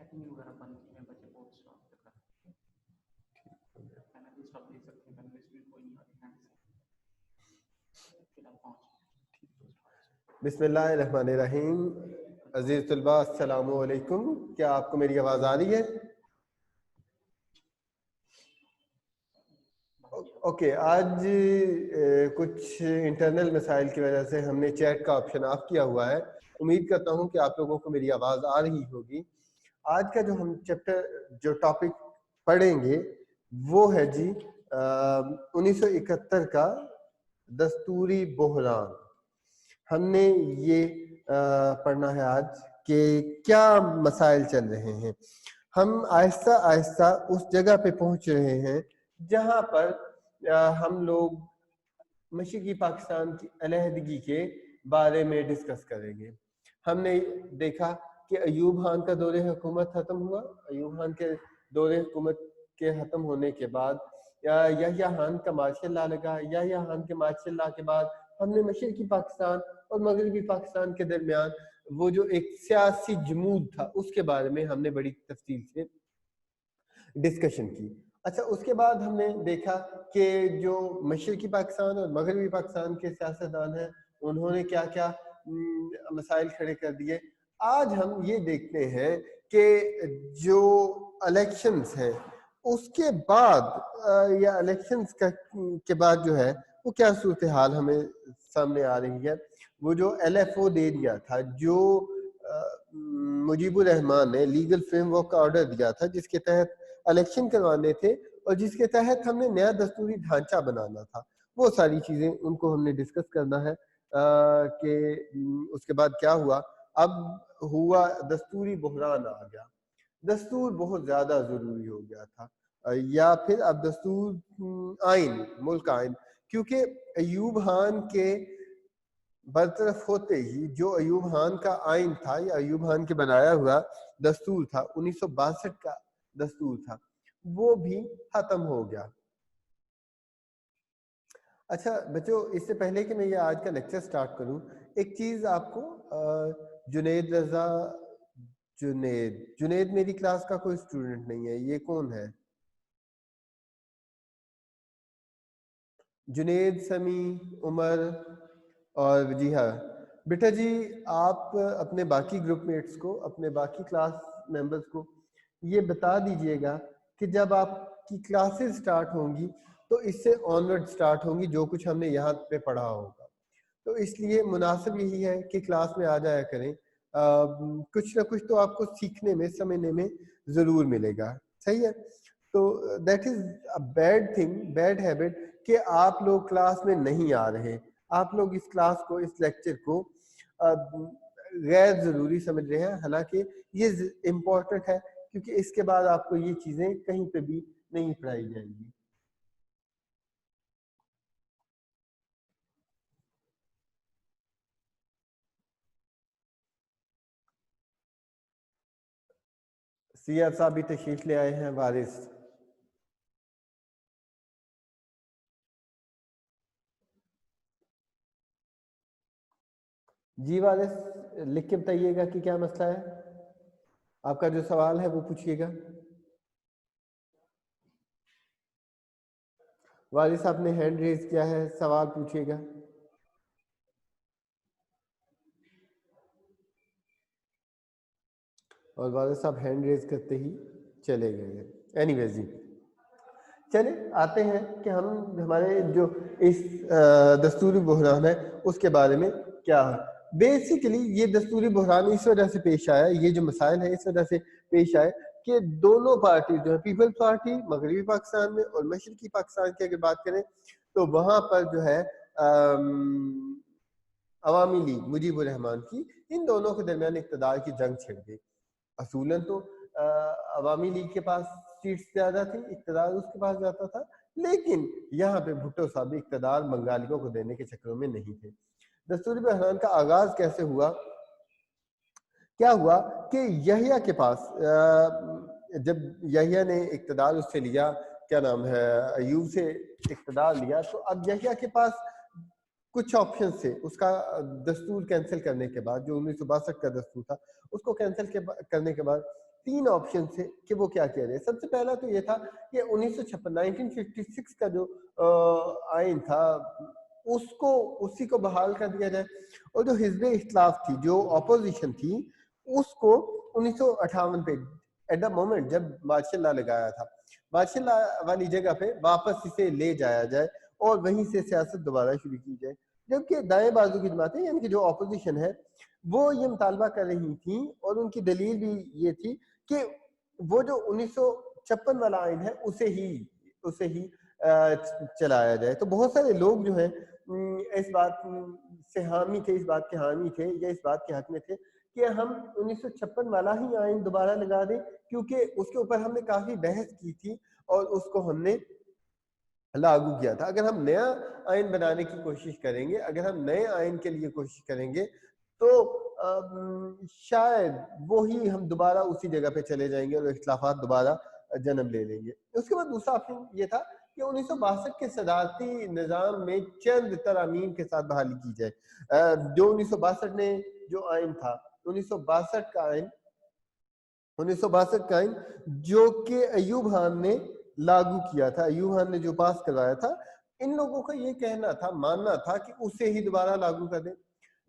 بسم اللہ الرحمن الرحیم. عزیز طلباء السلام علیکم. کیا آپ کو میری آواز آ رہی ہے؟ اوکے. آج کچھ انٹرنل مسائل کی وجہ سے ہم نے چیٹ کا آپشن آف کیا ہوا ہے. امید کرتا ہوں کہ آپ لوگوں کو میری آواز آ رہی ہوگی. آج کا جو ہم جو ٹاپک پڑھیں گے وہ ہے جی 1971 کا دستوری بحران. ہم نے یہ پڑھنا ہے آج کہ کیا مسائل چل رہے ہیں. ہم آہستہ آہستہ اس جگہ پہ پہنچ رہے ہیں جہاں پر ہم لوگ مشرقی پاکستان کی علیحدگی کے بارے میں ڈسکس کریں گے. ہم نے دیکھا کہ ایوب خان کا دور حکومت ختم ہوا. ایوب خان کے دور حکومت کے ختم ہونے کے بعد یحییٰ خان کا مارشل لا لگا. یحییٰ خان کے مارشل لا کے بعد ہم نے مشرقی پاکستان اور مغربی پاکستان کے درمیان وہ جو ایک سیاسی جمود تھا اس کے بارے میں ہم نے بڑی تفصیل سے ڈسکشن کی. اچھا, اس کے بعد ہم نے دیکھا کہ جو مشرقی پاکستان اور مغربی پاکستان کے سیاستدان ہیں انہوں نے کیا کیا مسائل کھڑے کر دیے. آج ہم یہ دیکھتے ہیں کہ جو الیکشنز ہیں اس کے بعد یا الیکشنز کے بعد جو ہے وہ کیا صورتحال ہمیں سامنے آ رہی ہے. وہ جو ایل ایف او دے دیا تھا, جو مجیب الرحمان نے لیگل فریم ورک کا آرڈر دیا تھا جس کے تحت الیکشن کروانے تھے اور جس کے تحت ہم نے نیا دستوری ڈھانچہ بنانا تھا, وہ ساری چیزیں ان کو ہم نے ڈسکس کرنا ہے کہ اس کے بعد کیا ہوا. اب ہوا دستوری بحران آ گیا. دستور بہت زیادہ ضروری ہو گیا تھا, یا پھر اب دستور آئین, ملک آئین, کیونککہ ایوب خان کے برطرف ہوتے ہی جو ایوب خان کا آئین تھا یا ایوب خان کے بنایا ہوا دستور تھا 1962 کا دستور تھا وہ بھی ختم ہو گیا. اچھا بچوں, اس سے پہلے کہ میں یہ آج کا لیکچر سٹارٹ کروں ایک چیز آپ کو, جنید رضا جنید میری کلاس کا کوئی اسٹوڈنٹ نہیں ہے. یہ کون ہے؟ جنید, سمی, عمر اور جی ہاں بیٹا جی, آپ اپنے باقی گروپ میٹس کو, اپنے باقی کلاس ممبرس کو یہ بتا دیجئے گا کہ جب آپ کی کلاسز سٹارٹ ہوں گی تو اس سے آنورڈ سٹارٹ ہوں گی جو کچھ ہم نے یہاں پہ پڑھا ہوگا. تو اس لیے مناسب یہی ہے کہ کلاس میں آ جایا کریں. کچھ نہ کچھ تو آپ کو سیکھنے میں, سمجھنے میں ضرور ملے گا. صحیح ہے. تو that is a bad thing, bad habit کہ آپ لوگ کلاس میں نہیں آ رہے. آپ لوگ اس کلاس کو, اس لیکچر کو غیر ضروری سمجھ رہے ہیں, حالانکہ یہ امپورٹنٹ ہے کیونکہ اس کے بعد آپ کو یہ چیزیں کہیں پہ بھی نہیں پڑھائی جائیں گی. سیاد صاحب بھی تشریف لے آئے ہیں. وارث, جی وارث لکھ کے بتائیے گا کہ کیا مسئلہ ہے. آپ کا جو سوال ہے وہ پوچھیے گا. وارث صاحب نے ہینڈ ریز کیا ہے, سوال پوچھیے گا. اور وارث صاحب ہینڈ ریز کرتے ہی چلے گئے. اینی ویز جی, چلے آتے ہیں کہ ہم ہمارے جو اس دستوری بحران ہے اس کے بارے میں کیا ہے. بیسیکلی یہ دستوری بحران اس وجہ سے پیش آیا, یہ جو مسائل ہے اس وجہ سے پیش آئے کہ دونوں پارٹی جو ہے, پیپل پارٹی مغربی پاکستان میں اور مشرقی پاکستان کی اگر بات کریں تو وہاں پر جو ہے عوامی لیگ مجیب الرحمان کی, ان دونوں کے درمیان اقتدار کی جنگ چھڑ گئی. اصولاً تو عوامی لیگ کے پاس سیٹس زیادہ تھی, اقتدار اس کے پاس جاتا تھا, لیکن یہاں پہ بھٹو صاحب اقتدار بنگالیوں کو دینے کے چکروں میں نہیں تھے. دستوری بحران کا آغاز کیسے ہوا؟ کیا ہوا کہ یحییٰ کے پاس, جب یحییٰ نے اقتدار اس سے لیا, کیا نام ہے, ایوب سے اقتدار لیا, تو اب یحییٰ کے پاس کچھ آپشن تھے. اس کا دستور کینسل کرنے کے بعد, جو 1962 کا دستور تھا اس کو کینسل کرنے کے بعد 3 آپشن تھے کہ وہ کیا کہہ رہے ہیں. سب سے پہلا تو یہ تھا کہ 1956 کا جو آئین تھا اسی کو بحال کر دیا جائے, اور جو حزب اختلاف تھی, جو اپوزیشن تھی, اس کو 1958 پہ ایٹ دا مومنٹ جب مارشل لا لگایا تھا, مارشل لا والی جگہ پہ واپس اسے لے جایا جائے اور وہیں سے سیاست دوبارہ شروع کی جائے. جبکہ دائیں بازو کی جماعتیں یعنی کہ جو اپوزیشن ہے وہ یہ مطالبہ کر رہی تھیں, اور ان کی دلیل بھی یہ تھی کہ وہ جو 1956 والا آئین ہے اسے ہی چلایا جائے. تو بہت سارے لوگ جو ہیں اس بات سے حامی تھے, اس بات کے حامی تھے یا اس بات کے حق میں تھے کہ ہم 1956 والا ہی آئین دوبارہ لگا دیں, کیونکہ اس کے اوپر ہم نے کافی بحث کی تھی اور اس کو ہم نے لاگو کیا تھا. اگر ہم نیا آئین بنانے کی کوشش کریں گے, اگر ہم نئے آئین کے لیے کوشش کریں گے تو شاید وہی ہم دوبارہ اسی جگہ پہ چلے جائیں گے اور اختلافات دوبارہ جنم لے لیں گے. اس کے بعد دوسرا آپشن یہ تھا کہ 1962 کے صدارتی نظام میں چند ترامیم کے ساتھ بحالی کی جائے. جو 1962 نے جو آئین تھا, 1962 کا آئین جو کہ ایوب خان نے لاگو کیا تھا, ایوب خان نے جو پاس کروایا تھا, ان لوگوں کا یہ کہنا تھا, ماننا تھا کہ اسے ہی دوبارہ لاگو کر دیں.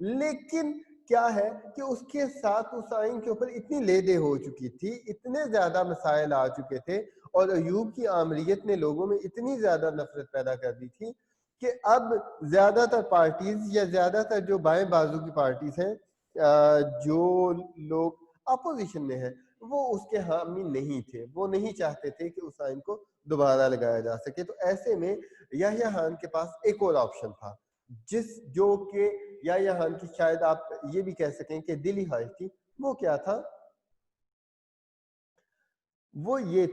لیکن کیا ہے کہ اس کے ساتھ اس آئین کے اوپر اتنی لے دے ہو چکی تھی, اتنے زیادہ مسائل آ چکے تھے, اور ایوب کی آمریت نے لوگوں میں اتنی زیادہ نفرت پیدا کر دی تھی کہ اب زیادہ تر پارٹیز یا زیادہ تر جو بائیں بازو کی پارٹیز ہیں, جو لوگ اپوزیشن میں ہیں, وہ اس کے حامی نہیں تھے, وہ نہیں چاہتے تھے کہ اس آئین کو دوبارہ لگایا جا سکے. تو ایسے میں یحییٰ خان کے پاس ایک اور آپشن تھا, جو کہ یحییٰ خان کی شاید آپ یہ بھی کہہ سکیں کہ دلی خواہش تھی. وہ کیا تھا؟ وہ یہ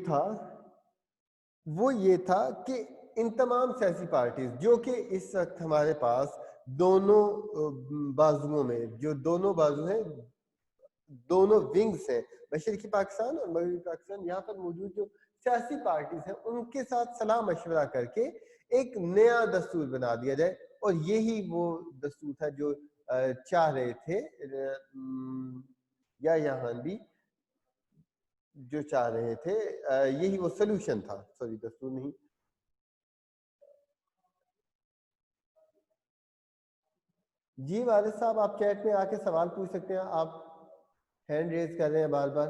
تھا کہ ان تمام سیاسی پارٹیز جو کہ اس وقت ہمارے پاس دونوں بازوؤں میں, جو دونوں بازو ہیں, دونوں ونگز ہیں, مشرقی پاکستان اور مغربی پاکستان, یہاں پر موجود جو سیاسی پارٹیز ہیں ان کے ساتھ صلاح مشورہ کر کے ایک نیا دستور بنا دیا جائے. اور یہی وہ دستور تھا جو چاہ رہے تھے یحییٰ خان بھی جو چاہ رہے تھے, یہی وہ سلوشن تھا, سوری دستور نہیں. جی والد صاحب, آپ چیٹ میں آ کے سوال پوچھ سکتے ہیں, آپ ہینڈ ریز کر رہے ہیں بار بار.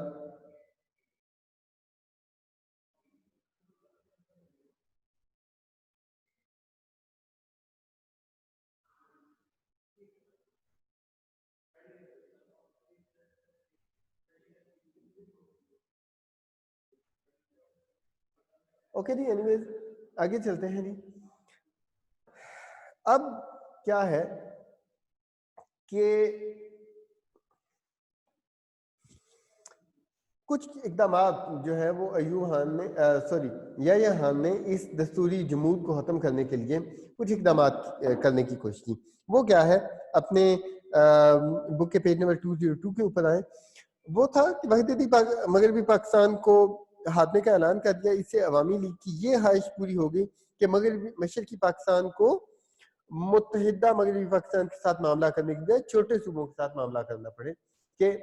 اوکے جی, اینی ویز آگے چلتے ہیں. جی اب کیا ہے کہ کچھ اقدامات جو ہے وہ ایوب خان نے یحییٰ خان نے اس دستوری جمود کو ختم کرنے کے لیے کچھ اقدامات کرنے کی کوشش کی. وہ کیا ہے, اپنے بک کے پیج نمبر 202 کے اوپر آئے. وہ تھا کہ وحدتی مغربی پاکستان کو ہاتھنے کا اعلان کر دیا. اس سے عوامی لیگ کی یہ خواہش پوری ہو گئی کہ مشرقی پاکستان کو متحدہ مغربی پاکستان کے ساتھ معاملہ کرنے کے بجائے چھوٹے صوبوں کے ساتھ معاملہ کرنا پڑے, کہ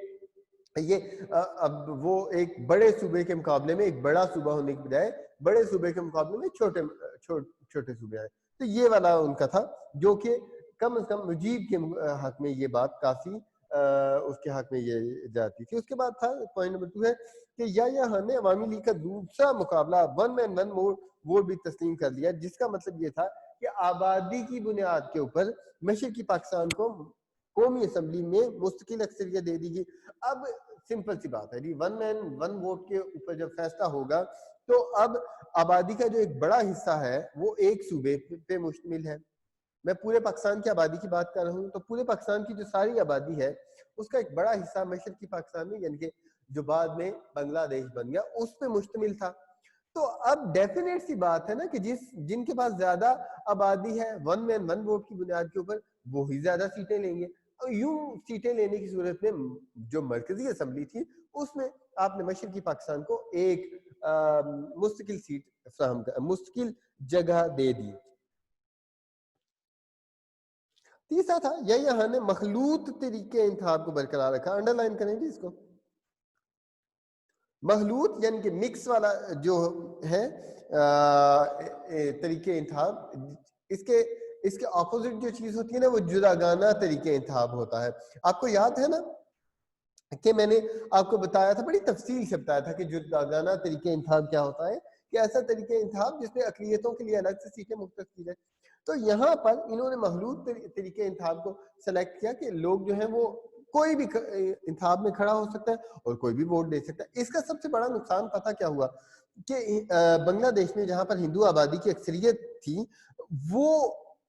یہ اب وہ ایک بڑے صوبے کے مقابلے میں ایک بڑا صوبہ ہونے کے بجائے بڑے صوبے کے مقابلے میں چھوٹے صوبے آئے. تو یہ والا ان کا تھا, جو کہ کم از کم مجیب کے حق میں یہ بات کافی اس کے حق میں یہ جاتی تھی. اس کے بعد تھا پوائنٹ نمبر 2 ہے کہ یحییٰ خان نے عوامی لیگ کا دوسرا مقابلہ 1 مین 1 ووٹ بھی تسلیم کر لیا, جس کا مطلب یہ تھا کہ آبادی کی بنیاد کے اوپر مشرقی پاکستان کو قومی اسمبلی میں مستقل اکثریت دے دی گئی. اب سمپل سی بات ہے جی, 1 مین 1 ووٹ کے اوپر جب فیصلہ ہوگا تو اب آبادی کا جو ایک بڑا حصہ ہے وہ ایک صوبے پہ مشتمل ہے. میں پورے پاکستان کی آبادی کی بات کر رہا ہوں, تو پورے پاکستان کی جو ساری آبادی ہے اس کا ایک بڑا حصہ مشرقی پاکستان میں, یعنی کہ جو بعد میں بنگلہ دیش بن گیا, اس پہ مشتمل تھا. تو اب ڈیفینیٹ سی بات ہے نا کہ جن کے پاس زیادہ آبادی ہے 1 مین 1 ووٹ کی بنیاد کے اوپر, وہی زیادہ سیٹیں لیں گے. یوں سیٹیں لینے کی صورت میں جو مرکزی اسمبلی تھی اس میں آپ نے مشرقی پاکستان کو ایک مستقل سیٹ مستقل جگہ دے دی. تیسرا تھا یحییٰ خان نے مخلوط طریقے انتخاب کو برقرار رکھا. انڈر لائن کریں گے اس کو. مخلوط یعنی کہ مکس والا جو ہے طریقے انتخاب، اس کے اپوزٹ جو چیز ہوتی ہے نا وہ جداگانہ طریقے انتخاب ہوتا ہے. آپ کو یاد ہے نا کہ میں نے آپ کو بتایا تھا، بڑی تفصیل سے بتایا تھا کہ جداگانہ طریقے انتخاب کیا ہوتا ہے، کہ ایسا طریقہ انتخاب جس میں اقلیتوں کے لیے الگ سے سیٹیں مختص کی جائے. تو یہاں پر انہوں نے مخلوط طریقے انتخاب کو سلیکٹ کیا کہ لوگ جو ہیں وہ کوئی بھی انتخاب میں کھڑا ہو سکتا ہے اور کوئی بھی ووٹ دے سکتا ہے. اس کا سب سے بڑا نقصان پتہ کیا ہوا کہ بنگلہ دیش میں جہاں پر ہندو آبادی کی اکثریت تھی، وہ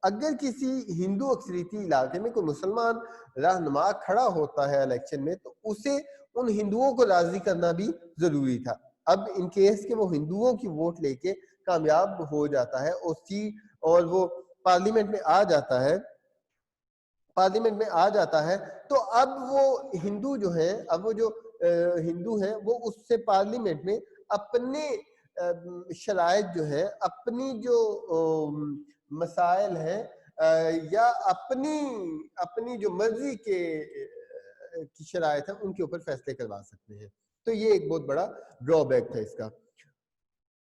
اگر کسی ہندو اکثریتی علاقے میں کوئی مسلمان رہنما کھڑا ہوتا ہے الیکشن میں، تو اسے ان ہندوؤں کو راضی کرنا بھی ضروری تھا. اب ان کیس کہ وہ ہندوؤں کی ووٹ لے کے کامیاب ہو جاتا ہے اور وہ پارلیمنٹ میں آ جاتا ہے تو اب وہ ہندو جو ہیں، ہندو ہیں وہ اس سے پارلیمنٹ میں اپنے شرائط جو ہیں، اپنی جو مسائل ہیں یا اپنی جو مرضی کی شرائط ہیں ان کے اوپر فیصلے کروا سکتے ہیں. تو یہ ایک بہت بڑا ڈرا بیک تھا اس کا.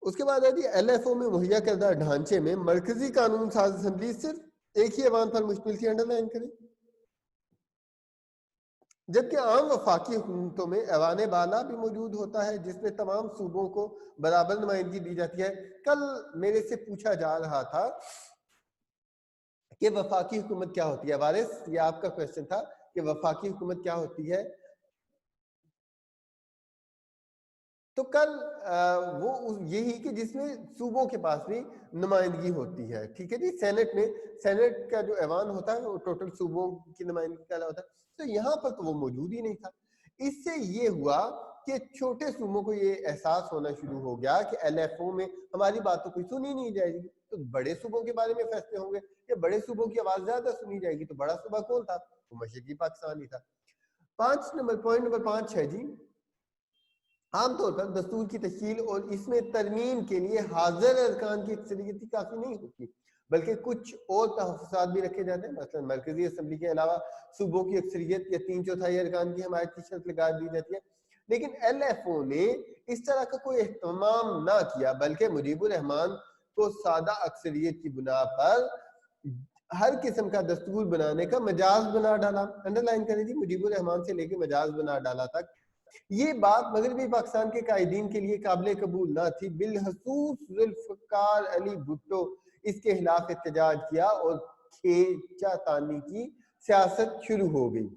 اس کے بعد ہے جی ایل ایف او میں مہیا کردہ ڈھانچے میں مرکزی قانون ساز اسمبلی صرف ایک ہی ایوان پر مشتمل تھی. انڈر لائن کریں. جبکہ عام وفاقی حکومتوں میں ایوان بالا بھی موجود ہوتا ہے جس میں تمام صوبوں کو برابر نمائندگی دی جاتی ہے. کل میرے سے پوچھا جا رہا تھا کہ وفاقی حکومت کیا ہوتی ہے. وارث، یہ آپ کا کویسچن تھا کہ وفاقی حکومت کیا ہوتی ہے. تو کل وہ یہی کہ جس میں صوبوں کے پاس بھی نمائندگی ہوتی ہے. ٹھیک ہے جی. سینٹ کا جو ایوان ہوتا ہے وہ ٹوٹل صوبوں کی نمائندگی کا ہوتا ہے. تو یہاں پر تو وہ موجود ہی نہیں تھا. اس سے یہ ہوا کہ چھوٹے صوبوں کو یہ احساس ہونا شروع ہو گیا کہ ایل ایف او میں ہماری بات تو کوئی سنی نہیں جائے گی، تو بڑے صوبوں کے بارے میں فیصلے ہوں گے کہ بڑے صوبوں کی آواز زیادہ سنی جائے گی. تو بڑا صوبہ کون تھا؟ وہ مشرقی پاکستان ہی تھا. پوائنٹ نمبر 5 ہے جی، عام طور پر دستور کی تشکیل اور اس میں ترمیم کے لیے حاضر ارکان کی اکثریت کافی نہیں ہوتی، بلکہ کچھ اور تحفظات بھی رکھے جاتے ہیں. مثلا مرکزی اسمبلی کے علاوہ صوبوں کی اکثریت یا 3/4 ارکان کی حمایت کی شرط لگا دی جاتی ہے. لیکن ایل ایف او نے اس طرح کا کوئی اہتمام نہ کیا، بلکہ مجیب الرحمان کو سادہ اکثریت کی بنا پر ہر قسم کا دستور بنانے کا مجاز بنا ڈالا. انڈر لائن کریں جی، مجیب الرحمان سے لے کے مجاز بنا ڈالا تک. یہ بات مغربی پاکستان کے قائدین کے لیے قابل قبول نہ تھی. بالخصوص ذوالفقار علی بھٹو اس کے خلاف احتجاج کیا اور کھینچا تانی کی سیاست شروع ہو گئی.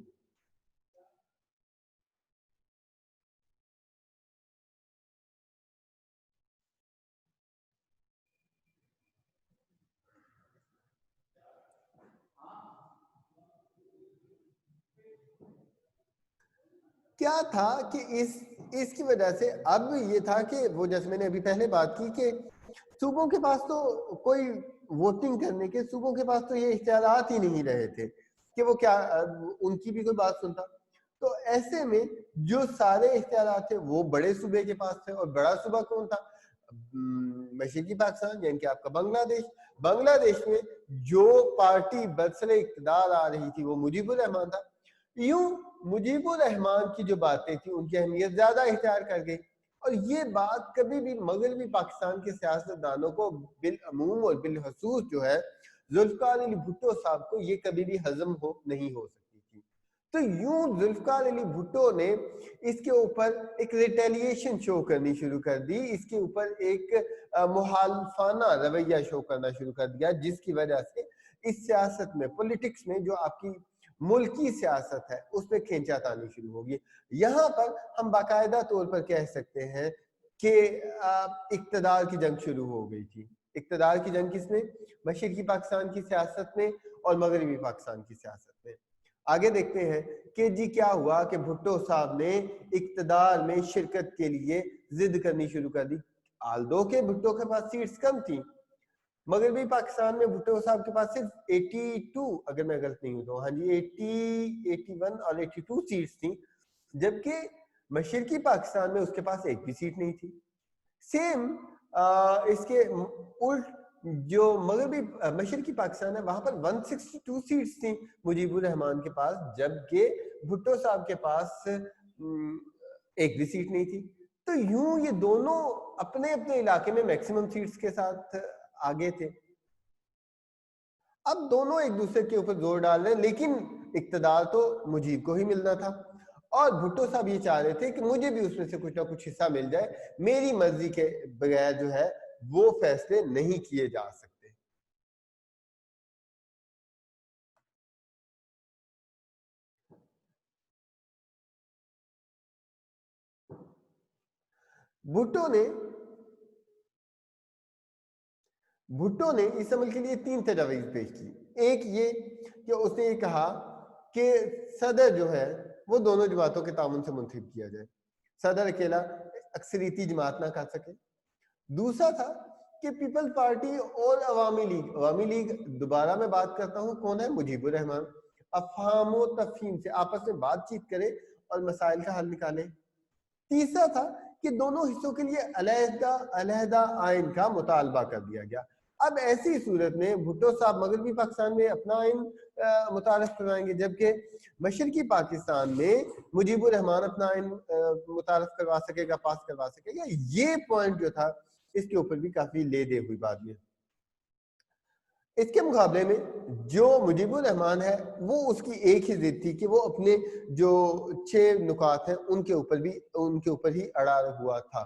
کیا تھا کہ اس کی وجہ سے اب یہ تھا کہ وہ جیسے میں نے ابھی پہلے بات کی کہ صوبوں کے پاس تو کوئی ووٹنگ کرنے کے صوبوں کے پاس تو یہ اختیارات ہی نہیں رہے تھے کہ وہ کیا ان کی بھی کوئی بات سنتا. تو ایسے میں جو سارے اختیارات تھے وہ بڑے صوبے کے پاس تھے. اور بڑا صوبہ کون تھا؟ مشرقی پاکستان، یعنی کہ آپ کا بنگلہ دیش میں جو پارٹی برسر اقتدار آ رہی تھی وہ مجیب الرحمان تھا. یوں مجیب الرحمان کی جو باتیں تھیں ان کی اہمیت زیادہ اختیار کر گئی. اور یہ بات کبھی بھی مغربی پاکستان کے سیاستدانوں کو بالعموم اور بالخصوص جو ہے ذوالفقار علی بھٹو صاحب کو یہ کبھی بھی ہضم نہیں ہو سکتی تھی. تو یوں ذوالفقار علی بھٹو نے اس کے اوپر ایک ریٹیلیشن شو کرنی شروع کر دی، اس کے اوپر ایک مخالفانہ رویہ شو کرنا شروع کر دیا، جس کی وجہ سے اس سیاست میں، پولیٹکس میں جو آپ کی ملکی سیاست ہے اس پہ کھینچا تانی شروع ہوگی. یہاں پر ہم باقاعدہ طور پر کہہ سکتے ہیں کہ اقتدار کی جنگ شروع ہو گئی تھی. اقتدار کی جنگ کس میں؟ مشرقی پاکستان کی سیاست میں اور مغربی پاکستان کی سیاست میں. آگے دیکھتے ہیں کہ جی کیا ہوا کہ بھٹو صاحب نے اقتدار میں شرکت کے لیے ضد کرنی شروع کر دی. آلدو کے بھٹو کے پاس سیٹس کم تھیں. مغربی پاکستان میں بھٹو صاحب کے پاس صرف 82، اگر میں غلط نہیں ہوں تو ہاں جی 81 اور 82 سیٹس تھیں، جبکہ مشرقی پاکستان میں اس کے پاس ایک بھی سیٹ نہیں تھی. سیم اس کے الٹ جو مشرقی پاکستان ہے وہاں پر 162 سیٹس تھیں مجیب الرحمان کے پاس، جبکہ بھٹو صاحب کے پاس ایک بھی سیٹ نہیں تھی. تو یوں یہ دونوں اپنے اپنے علاقے میں میکسیمم سیٹس کے ساتھ آگے تھے. اب دونوں ایک دوسرے کے اوپر زور ڈال رہے ہیں، لیکن اقتدار تو مجیب کو ہی ملنا تھا، اور بھٹو صاحب یہ چاہ رہے تھے کہ مجھے بھی اس میں سے کچھ نہ کچھ حصہ مل جائے، میری مرضی کے بغیر جو ہے وہ فیصلے نہیں کیے جا سکتے. بھٹو نے اس عمل کے لیے 3 تجاویز پیش کی. ایک یہ کہ اس نے یہ کہا کہ صدر جو ہے وہ دونوں جماعتوں کے تعاون سے منتخب کیا جائے، صدر اکیلا اکثریتی جماعت نہ کر سکے. دوسرا تھا کہ پیپلز پارٹی اور عوامی لیگ دوبارہ میں بات کرتا ہوں کون ہے، مجیب الرحمان، افہام و تفہیم سے آپس میں بات چیت کرے اور مسائل کا حل نکالے. تیسرا تھا کہ دونوں حصوں کے لیے علیحدہ آئین کا مطالبہ کر دیا گیا. اب ایسی صورت میں بھٹو صاحب مغربی پاکستان میں اپنا آئین متعارف کروائیں گے، جبکہ مشرقی پاکستان میں مجیب الرحمان اپنا آئین متعارف کروا سکے گا، پاس کروا سکے گا. یہ پوائنٹ جو تھا اس کے اوپر بھی کافی لے دے ہوئی بات میں. اس کے مقابلے میں جو مجیب الرحمان ہے وہ اس کی ایک ہی ضد تھی کہ وہ اپنے جو 6 نکات ہیں ان کے اوپر ہی اڑا ہوا تھا.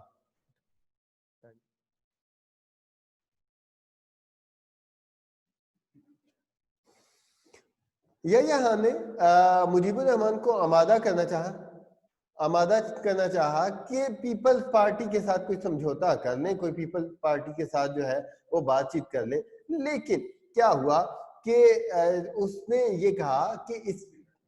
یہاں نے مجیب الرحمان کو آمادہ کرنا چاہا کہ پیپلز پارٹی کے ساتھ کوئی سمجھوتا کر لیں، کوئی پیپلز پارٹی کے ساتھ جو ہے وہ بات چیت کر لیں. لیکن کیا ہوا کہ اس نے یہ کہا کہ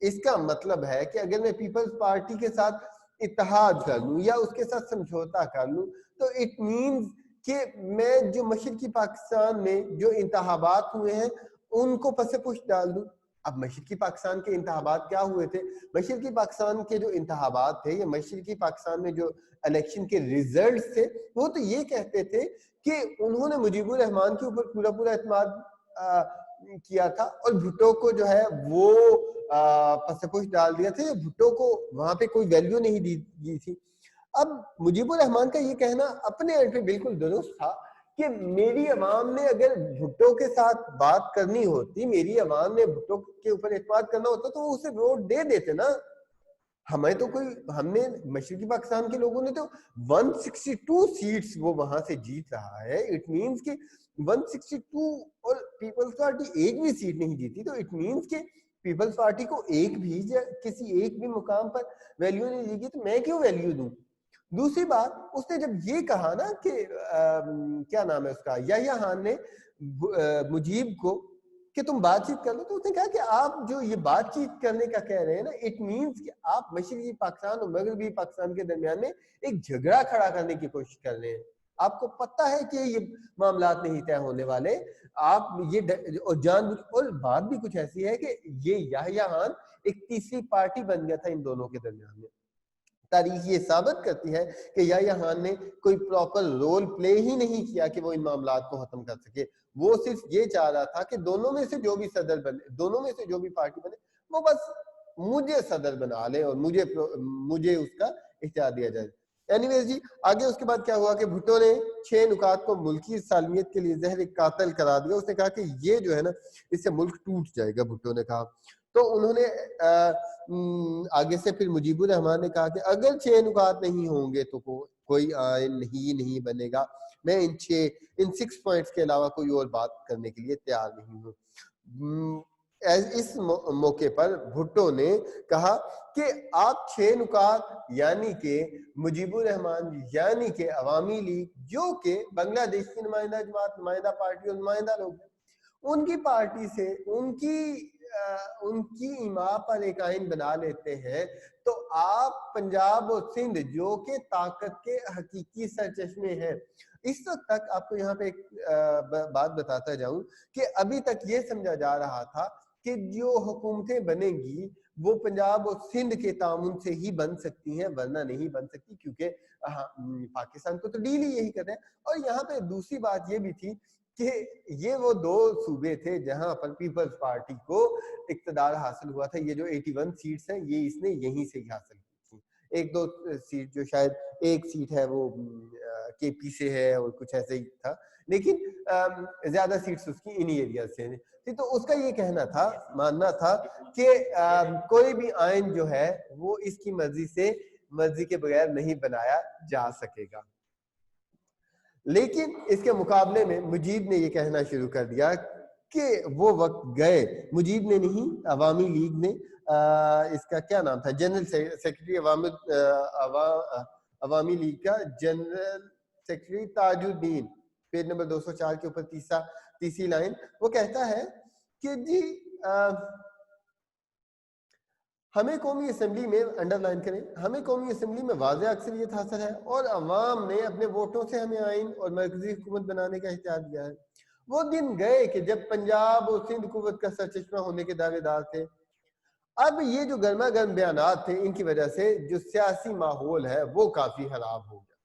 اس کا مطلب ہے کہ اگر میں پیپلز پارٹی کے ساتھ اتحاد کر لوں یا اس کے ساتھ سمجھوتا کر لوں تو اٹ مینز کہ میں جو مشرقی پاکستان میں جو انتخابات ہوئے ہیں ان کو پس پشت ڈال دوں. اب مشرقی پاکستان کے انتخابات کیا ہوئے تھے؟ مشرقی پاکستان کے جو انتخابات تھے یا مشرقی پاکستان میں جو الیکشن کے ریزلٹس تھے وہ تو یہ کہتے تھے کہ انہوں نے مجیب الرحمان کے اوپر پورا اعتماد کیا تھا اور بھٹو کو جو ہے وہ پس پشت ڈال دیا تھا. بھٹو کو وہاں پہ کوئی ویلیو نہیں دی تھی. اب مجیب الرحمان کا یہ کہنا اپنے اینڈ پہ بالکل درست تھا کہ میری عوام نے اگر بھٹو کے ساتھ بات کرنی ہوتی، میری عوام نے بھٹو کے اوپر اعتماد کرنا ہوتا تو وہ اسے ووٹ دے دیتے نا. ہم نے مشرقی پاکستان کے لوگوں نے تو 162 سیٹس وہ وہاں سے جیت رہا ہے. اٹ مینس کہ 162 اور پیپلز پارٹی ایک بھی سیٹ نہیں جیتی، تو اٹ مینس کہ پیپلز پارٹی کو کسی ایک بھی مقام پر ویلیو نہیں دی گئی، تو میں کیوں ویلیو دوں. دوسری بات، اس نے جب یہ کہا نا کہ کیا نام ہے اس کا، یحییٰ خان نے مجیب کو کہ تم بات چیت کر لو، تو اس نے کہا کہ آپ جو یہ بات چیت کرنے کا کہہ رہے ہیں نا، اٹ مینس کہ آپ مشرقی پاکستان اور مغربی پاکستان کے درمیان میں ایک جھگڑا کھڑا کرنے کی کوشش کر رہے ہیں. آپ کو پتہ ہے کہ یہ معاملات نہیں طے ہونے والے. آپ یہ اور بات بھی کچھ ایسی ہے کہ یہ یحییٰ خان ایک تیسری پارٹی بن گیا تھا ان دونوں کے درمیان میں. تاریخ یہ ثابت کرتی ہے کہ یحییٰ خان نے کوئی پراپر رول پلے ہی نہیں کیا کہ وہ ان معاملات کو ختم کر سکے. وہ صرف یہ چاہ رہا تھا کہ دونوں میں سے جو بھی صدر بنے، دونوں میں سے جو بھی پارٹی بنے، وہ بس مجھے صدر بنا لے اور مجھے اس کا اختیار دیا جائے. اینی ویز جی، آگے اس کے بعد کیا ہوا کہ بھٹو نے 6 نکات کو ملکی سالمیت کے لیے زہر قاتل قرار دیا. اس نے کہا کہ یہ جو ہے نا اس سے ملک ٹوٹ جائے گا، بھٹو نے کہا. تو انہوں نے آگے سے پھر مجیب الرحمان نے کہا کہ اگر 6 نکات نہیں ہوں گے تو کوئی آئین ہی نہیں بنے گا. میں ان 6 پوائنٹس کے علاوہ کوئی اور بات کرنے کے لیے تیار نہیں ہوں. اس موقع پر بھٹو نے کہا کہ آپ 6 نکات یعنی کہ مجیب الرحمان یعنی کہ عوامی لیگ جو کہ بنگلہ دیش کی نمائندہ جماعت، نمائندہ پارٹی اور نمائندہ لوگ ہیں، ان کی پارٹی سے ان کی ایما پر ایک آئین بنا لیتے ہیں، تو آپ پنجاب اور سندھ جو کہ طاقت کے حقیقی سرچشمے ہیں. اس وقت تک آپ کو یہاں پہ ایک بات بتاتا جاؤں کہ ابھی تک یہ سمجھا جا رہا تھا کہ جو حکومتیں بنیں گی وہ پنجاب اور سندھ کے تعاون سے ہی بن سکتی ہیں، ورنہ نہیں بن سکتی، کیونکہ پاکستان کو تو ڈیل ہی یہی کر رہے ہیں. اور یہاں پہ دوسری بات یہ بھی تھی کہ یہ وہ 2 صوبے تھے جہاں پر پیپلز پارٹی کو اقتدار حاصل ہوا تھا. یہ جو 81 سیٹس ہیں یہ اس نے یہیں سے ہی حاصل کی تھی. ایک دو سیٹ جو شاید ایک سیٹ ہے وہ کے پی سے ہے اور کچھ ایسے ہی تھا، لیکن زیادہ سیٹس اس کی انہی ایریاز سے ہیں. تو اس کا یہ کہنا تھا، ماننا تھا کہ کوئی بھی آئین جو ہے وہ اس کی مرضی کے بغیر نہیں بنایا جا سکے گا. لیکن اس کے مقابلے میں مجیب نے یہ کہنا شروع کر دیا کہ وہ وقت گئے. مجیب نے نہیں، عوامی لیگ نے، اس کا کیا نام تھا، جنرل سیکرٹری عوامی لیگ کا جنرل سیکرٹری تاج الدین، پیج نمبر 204 کے اوپر تیسری لائن، وہ کہتا ہے کہ جی ہمیں قومی اسمبلی میں، انڈر لائن کریں، ہمیں قومی اسمبلی میں واضح اکثریت حاصل ہے اور عوام نے اپنے ووٹوں سے ہمیں آئین اور مرکزی حکومت بنانے کا اختیار دیا ہے. وہ دن گئے کہ جب پنجاب اور سندھ قوت کا سرچشمہ ہونے کے دعوے دار تھے. اب یہ جو گرما گرم بیانات تھے، ان کی وجہ سے جو سیاسی ماحول ہے وہ کافی خراب ہو گیا.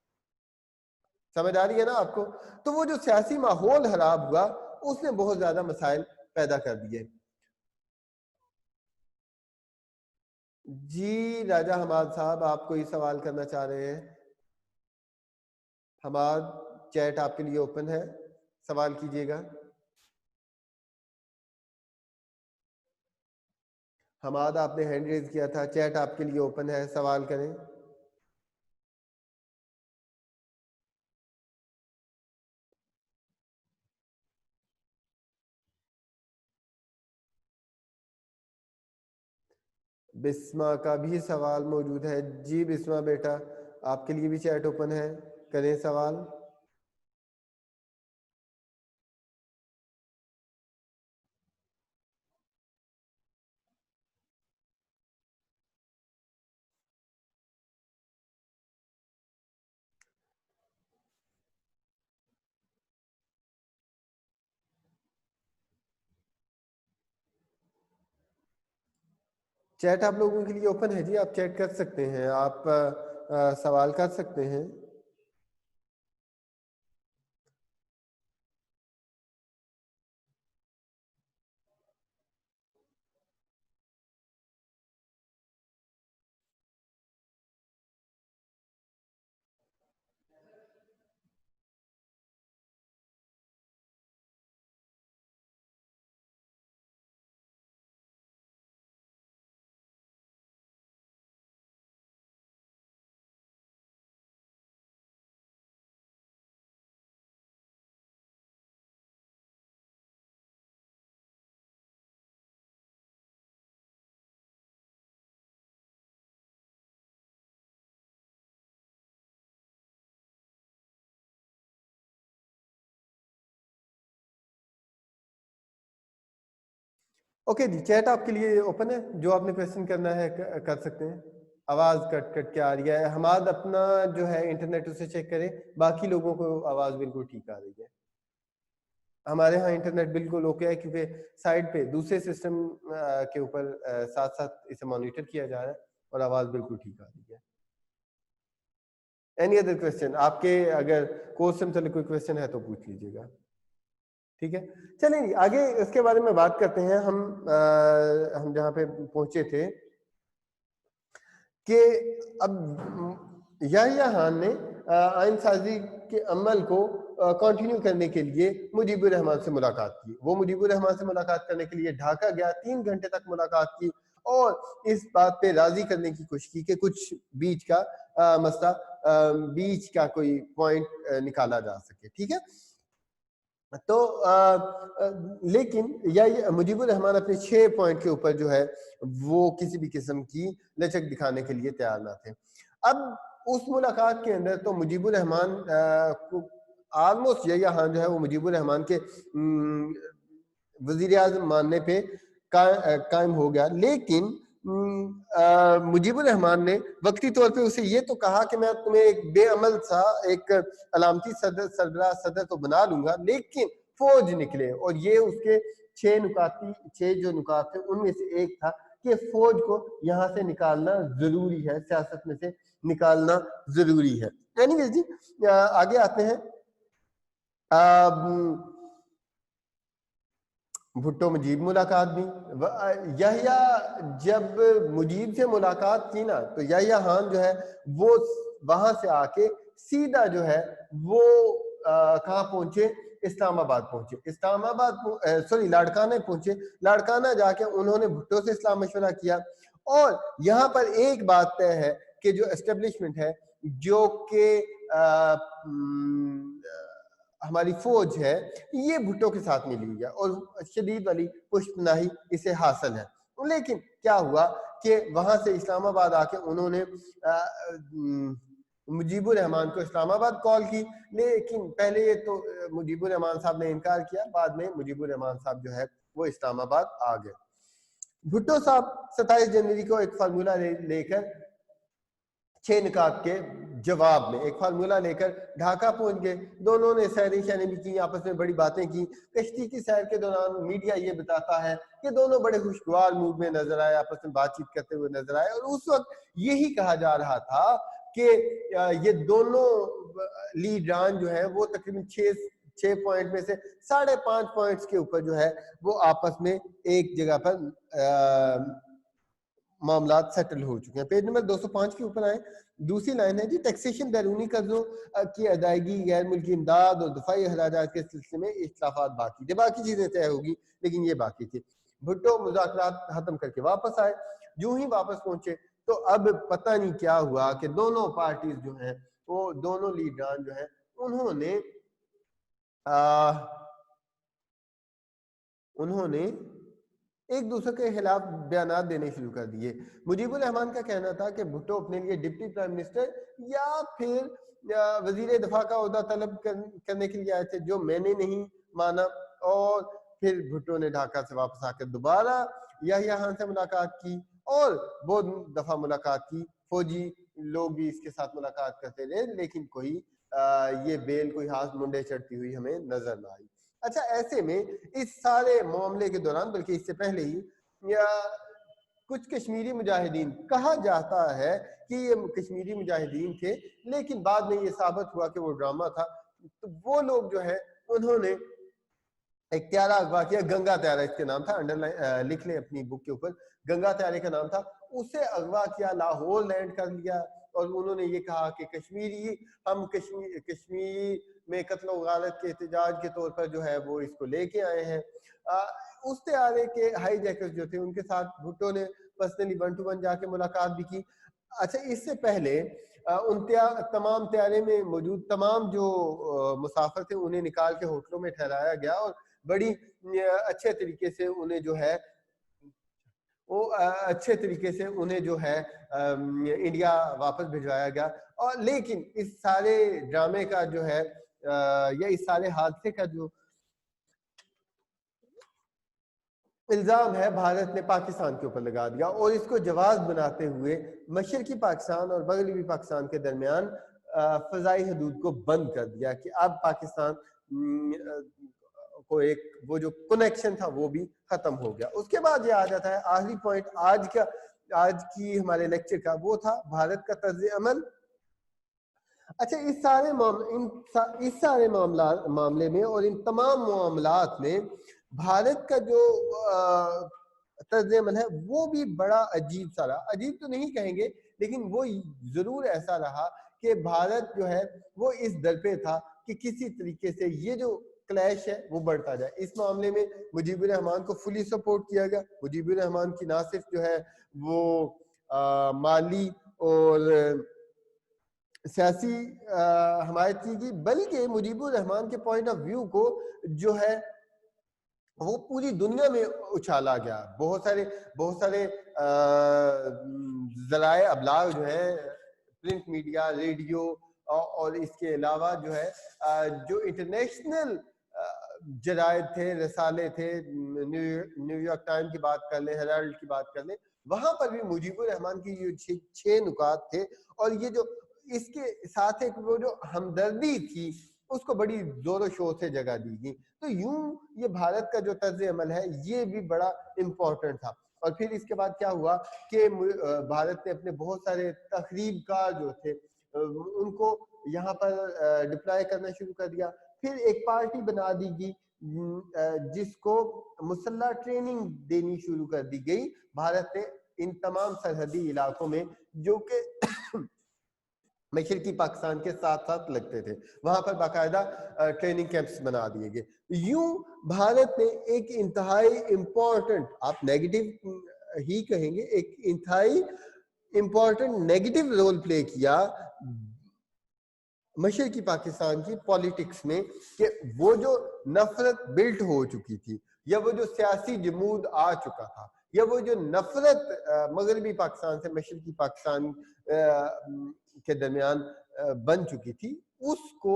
سمجھ آ رہی ہے نا آپ کو؟ تو وہ جو سیاسی ماحول خراب ہوا اس نے بہت زیادہ مسائل پیدا کر دیے. جی راجہ حماد صاحب، آپ کوئی سوال کرنا چاہ رہے ہیں؟ حماد، چیٹ آپ کے لیے اوپن ہے، سوال کیجئے گا. حماد، آپ نے ہینڈ ریز کیا تھا، چیٹ آپ کے لیے اوپن ہے، سوال کریں. بسمہ کا بھی سوال موجود ہے. جی بسمہ بیٹا، آپ کے لیے بھی چیٹ اوپن ہے، کریں سوال. چیٹ آپ لوگوں کے لیے اوپن ہے جی، آپ چیٹ کر سکتے ہیں، آپ سوال کر سکتے ہیں. اوکے جی، چیٹ آپ کے لیے اوپن ہے، جو آپ نے کویسچن کرنا ہے کر سکتے ہیں. آواز کٹ کٹ کے آ رہی ہے. حماد اپنا جو ہے انٹرنیٹ اسے چیک کرے، باقی لوگوں کو آواز بالکل ٹھیک آ رہی ہے. ہمارے ہاں انٹرنیٹ بالکل اوکے ہے، کیونکہ سائڈ پہ دوسرے سسٹم کے اوپر ساتھ ساتھ اسے مانیٹر کیا جا رہا ہے اور آواز بالکل ٹھیک آ رہی ہے. Any other question? آپ کے اگر کورس سے متعلق کوئی کویسچن ہے تو پوچھ لیجیے گا. ٹھیک ہے، چلیں جی آگے اس کے بارے میں بات کرتے ہیں. ہم جہاں پہ پہنچے تھے کہ اب یحییٰ خان نے آئین سازی کے عمل کو کنٹینیو کرنے کے لیے مجیب الرحمان سے ملاقات کی. وہ مجیب الرحمان سے ملاقات کرنے کے لیے ڈھاکہ گیا، 3 گھنٹے تک ملاقات کی اور اس بات پہ راضی کرنے کی کوشش کی کہ کچھ بیچ کا مسئلہ، بیچ کا کوئی پوائنٹ نکالا جا سکے. ٹھیک ہے، تو لیکن مجیب الرحمان اپنے 6 پوائنٹ کے اوپر جو ہے وہ کسی بھی قسم کی لچک دکھانے کے لیے تیار نہ تھے. اب اس ملاقات کے اندر تو مجیب الرحمان آلموسٹ یحییٰ خان جو ہے وہ مجیب الرحمان کے وزیر اعظم ماننے پہ قائم ہو گیا. لیکن مجیب الرحمان نے وقتی طور پہ اسے یہ تو کہا کہ میں تمہیں ایک بے عمل سا ایک علامتی سربراہ صدر تو بنا لوں گا، لیکن فوج نکلے. اور یہ اس کے 6 جو نکات تھے ان میں سے ایک تھا کہ فوج کو یہاں سے نکالنا ضروری ہے، سیاست میں سے نکالنا ضروری ہے. اینیویز جی آگے آتے ہیں. بھٹو مجیب ملاقات بھی، یحییٰ جب مجیب سے ملاقات کی نا تو یحییٰ خان جو ہے وہ وہاں سے آ کے سیدھا جو ہے وہ کہاں پہنچے، اسلام آباد پہنچے، اسلام آباد سوری لاڑکانہ پہنچے، لاڑکانہ جا کے انہوں نے بھٹو سے اسلام مشورہ کیا. اور یہاں پر ایک بات طے ہے کہ جو اسٹیبلشمنٹ ہے، جو کہ ہماری فوج ہے، یہ بھٹو کے ساتھ ملی ہوئی ہے اور شدید والی پشت پناہی اسے حاصل ہے. لیکن کیا ہوا کہ وہاں سے اسلام آباد آ کے انہوں نے مجیب الرحمان کو اسلام آباد کال کی، لیکن پہلے یہ تو مجیب الرحمان صاحب نے انکار کیا، بعد میں مجیب الرحمان صاحب جو ہے وہ اسلام آباد آ گئے. بھٹو صاحب 27 جنوری کو ایک فارمولہ لے کر 6 نکات کے جواب میں ایک فارمولہ لے کر ڈھاکہ پہنچ گئے. دونوں نے سیریں شیریں بھی کی، آپس میں بڑی باتیں کی. کشتی کی سیر کے دوران میڈیا یہ بتاتا ہے کہ دونوں بڑے خوشگوار موڈ میں نظر آئے، آپس میں بات چیت کرتے ہوئے نظر آئے. اور اس وقت یہی کہا جا رہا تھا کہ یہ دونوں لیڈران جو ہیں وہ تقریباً 6 پوائنٹ میں سے 5.5 پوائنٹس کے اوپر جو ہے وہ آپس میں ایک جگہ پر معاملات سیٹل ہو چکے ہیں. پیج نمبر 205 کے اوپر آئیں. دوسری لائن ہے جی، ٹیکسیشن بیرونی قرضوں کی ادائیگی، غیر ملکی امداد اور دفاعی اخراجات کے سلسلے میں اختلافات باقی تھے. باقی چیزیں طے ہوگی لیکن یہ باقی تھی. بھٹو مذاکرات ختم کر کے واپس آئے. جو ہی واپس پہنچے تو اب پتہ نہیں کیا ہوا کہ دونوں پارٹیز جو ہیں وہ دونوں لیڈران جو ہیں انہوں نے ایک دوسرے کے خلاف بیانات دینے شروع کر دیے. مجیب الرحمان کا کہنا تھا کہ بھٹو اپنے لیے ڈپٹی پرائم منسٹر یا پھر وزیر دفاع کا عہدہ طلب کرنے کے لیے آئے تھے، جو میں نے نہیں مانا. اور پھر بھٹو نے ڈھاکہ سے واپس آ کر دوبارہ یحییٰ خان سے ملاقات کی اور بہت دفعہ ملاقات کی. فوجی لوگ بھی اس کے ساتھ ملاقات کرتے رہے لیکن کوئی یہ بیل کوئی ہاتھ منڈے چڑھتی ہوئی ہمیں نظر نہ آئی. اچھا، ایسے میں اس سارے معاملے کے دوران، بلکہ اس سے پہلے ہی، کچھ کشمیری مجاہدین، کہا جاتا ہے کہ یہ کشمیری مجاہدین تھے لیکن بعد میں یہ ثابت ہوا کہ وہ ڈرامہ تھا. تو وہ لوگ جو ہیں انہوں نے ایک طیارہ اغوا کیا، گنگا طیارہ اس کے نام تھا، لکھ لیں اپنی بک کے اوپر، گنگا طیارے کا نام تھا. اسے اغوا کیا، لاہور لینڈ کر لیا اور انہوں نے یہ کہا کہ ہم کشمیر میں قتل و غارت کے احتجاج کے طور پر جو ہے وہ اس کو لے کے آئے ہیں. اس طیارے کے ہائی جیکرز جو تھے ان کے ساتھ بھٹو نے پرسنلی 1 to 1 جا کے ملاقات بھی کی. اچھا، اس سے پہلے ان تمام طیارے میں موجود تمام جو مسافر تھے انہیں نکال کے ہوٹلوں میں ٹھہرایا گیا اور بڑی اچھے طریقے سے انہیں جو ہے انڈیا واپس بھجوایا گیا. اور لیکن اس سارے ڈرامے کا جو ہے یا اس سارے حادثے کا جو الزام ہے بھارت نے پاکستان کے اوپر لگا دیا اور اس کو جواز بناتے ہوئے مشرقی پاکستان اور مغربی پاکستان کے درمیان فضائی حدود کو بند کر دیا کہ اب پاکستان کو ایک وہ جو کنیکشن تھا وہ بھی ختم ہو گیا. اس کے بعد یہ آ جاتا ہے آخری پوائنٹ آج کی ہمارے لیکچر کا، وہ تھا بھارت کا طرز عمل. اچھا، اس سارے معاملے میں اور ان تمام معاملات میں بھارت کا جو طرز عمل ہے وہ بھی بڑا عجیب سا رہا. عجیب تو نہیں کہیں گے لیکن وہ ضرور ایسا رہا کہ بھارت جو ہے وہ اس در پہ تھا کہ کسی طریقے سے یہ جو کلیش ہے وہ بڑھتا جائے. اس معاملے میں مجیب الرحمان کو فلی سپورٹ کیا گیا. مجیب الرحمان کی نہ صرف جو ہے وہ مالی اور سیاسی حمایت کی گئی بلکہ مجیب الرحمان کے پوائنٹ آف ویو کو جو ہے وہ پوری دنیا میں اچھالا گیا. بہت سارے ذرائع ابلاغ جو ہیں، پرنٹ میڈیا، ریڈیو اور اس کے علاوہ جو ہے جو انٹرنیشنل جرائد تھے، رسالے تھے، نیو یارک ٹائم کی بات کر لیں، ہیرالڈ کی بات کر لیں، وہاں پر بھی مجیب الرحمان کی یہ 6 نکات تھے. اور یہ جو اس کے ساتھ ایک وہ جو ہمدردی تھی اس کو بڑی زور و شور سے جگہ دی گئی. تو یوں یہ بھارت کا جو طرز عمل ہے یہ بھی بڑا امپورٹنٹ تھا. اور پھر اس کے بعد کیا ہوا کہ بھارت نے اپنے بہت سارے تخریب کار جو تھے ان کو یہاں پر ڈپلائے کرنا شروع کر دیا. پھر ایک پارٹی بنا دی گئی جس کو مسلح ٹریننگ دینی شروع کر دی گئی بھارت نے ان تمام سرحدی علاقوں میں جو کہ مشرقی پاکستان کے ساتھ ساتھ لگتے تھے، وہاں پر باقاعدہ ٹریننگ کیمپس بنا دیے گئے. یوں بھارت نے ایک انتہائی امپورٹنٹ، آپ نیگیٹو ہی کہیں گے، ایک انتہائی امپورٹنٹ نیگیٹو رول پلے کیا مشرقی پاکستان کی پالیٹکس میں، کہ وہ جو نفرت بلٹ ہو چکی تھی، یا وہ جو سیاسی جمود آ چکا تھا، یا وہ جو نفرت مغربی پاکستان سے مشرقی پاکستان کے درمیان بن چکی تھی، اس کو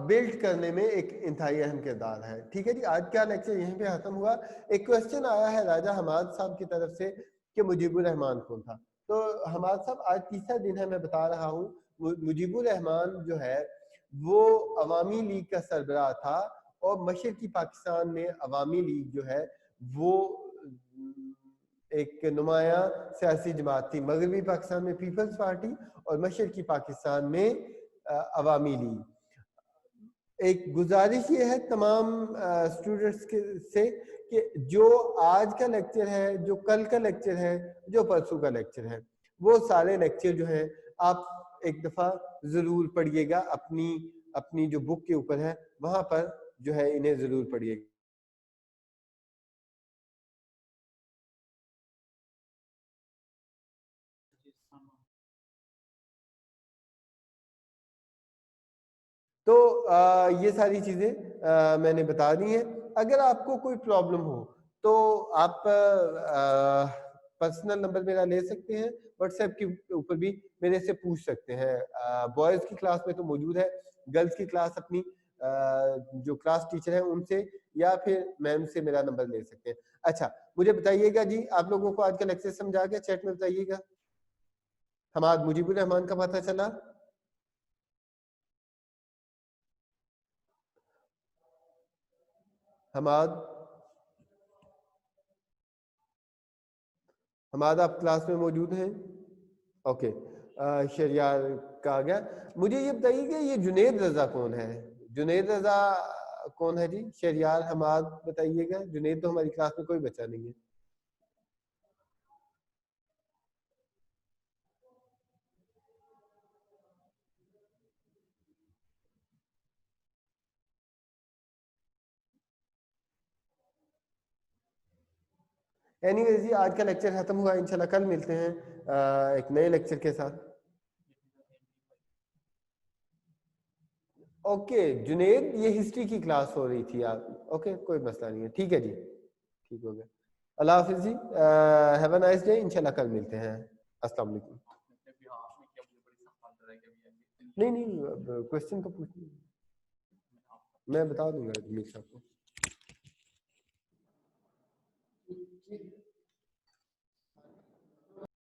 بلڈ کرنے میں ایک انتہائی اہم کردار ہے. ٹھیک ہے جی، آج کا لیکچر یہیں پہ ختم ہوا. ایک کوشچن آیا ہے راجہ حماد صاحب کی طرف سے کہ مجیب الرحمان کون تھا. تو حماد صاحب آج تیسرا دن ہے، میں بتا رہا ہوں، مجیب الرحمان جو ہے وہ عوامی لیگ کا سربراہ تھا، اور مشرقی پاکستان میں عوامی لیگ جو ہے وہ ایک نمایاں سیاسی جماعت تھی. مغربی پاکستان میں پیپلز پارٹی اور مشرقی پاکستان میں عوامی لیگ. ایک گزارش یہ ہے تمام اسٹوڈنٹس سے کہ جو آج کا لیکچر ہے، جو کل کا لیکچر ہے، جو پرسوں کا لیکچر ہے، وہ سارے لیکچر جو ہیں آپ ایک دفعہ ضرور پڑھیے گا، اپنی جو بک کے اوپر ہے وہاں پر جو ہے انہیں ضرور پڑھیے گا. تو یہ ساری چیزیں میں نے بتا دی ہیں. اگر آپ کو کوئی پرابلم ہو تو آپ پرسنل نمبر میرا لے سکتے ہیں، واٹس ایپ کے اوپر بھی میرے سے پوچھ سکتے ہیں. بوائز کی کلاس میں تو موجود ہے، گرلز کی کلاس اپنی جو کلاس ٹیچر ہیں ان سے یا پھر میم سے میرا نمبر لے سکتے ہیں. اچھا مجھے بتائیے گا جی، آپ لوگوں کو آج کا لیکچر سمجھ آ گیا؟ چیٹ میں بتائیے گا. حماد، مجیب الرحمان کا پتہ چلا؟ حماد آپ کلاس میں موجود ہیں؟ اوکے. شریار کا آ گیا. مجھے یہ بتائیے کہ یہ جنید رضا کون ہے؟ جنید رضا کون ہے جی؟ شریار، حماد بتائیے گا. جنید تو ہماری کلاس میں کوئی بچہ نہیں ہے. اینی ویز جی، آج کا لیکچر ختم ہوا. انشاءاللہ کل ملتے ہیں ایک نئے لیکچر کے ساتھ. اوکے جنید، یہ ہسٹری کی کلاس ہو رہی تھی آپ. اوکے کوئی مسئلہ نہیں ہے. ٹھیک ہے جی، ٹھیک ہو گیا. اللہ حافظ جی، ہیو اے نائس ڈے. انشاءاللہ کل ملتے ہیں. السلام علیکم. نہیں کوشچن تو پوچھیں، میں بتا دوں گا میر صاحب کو.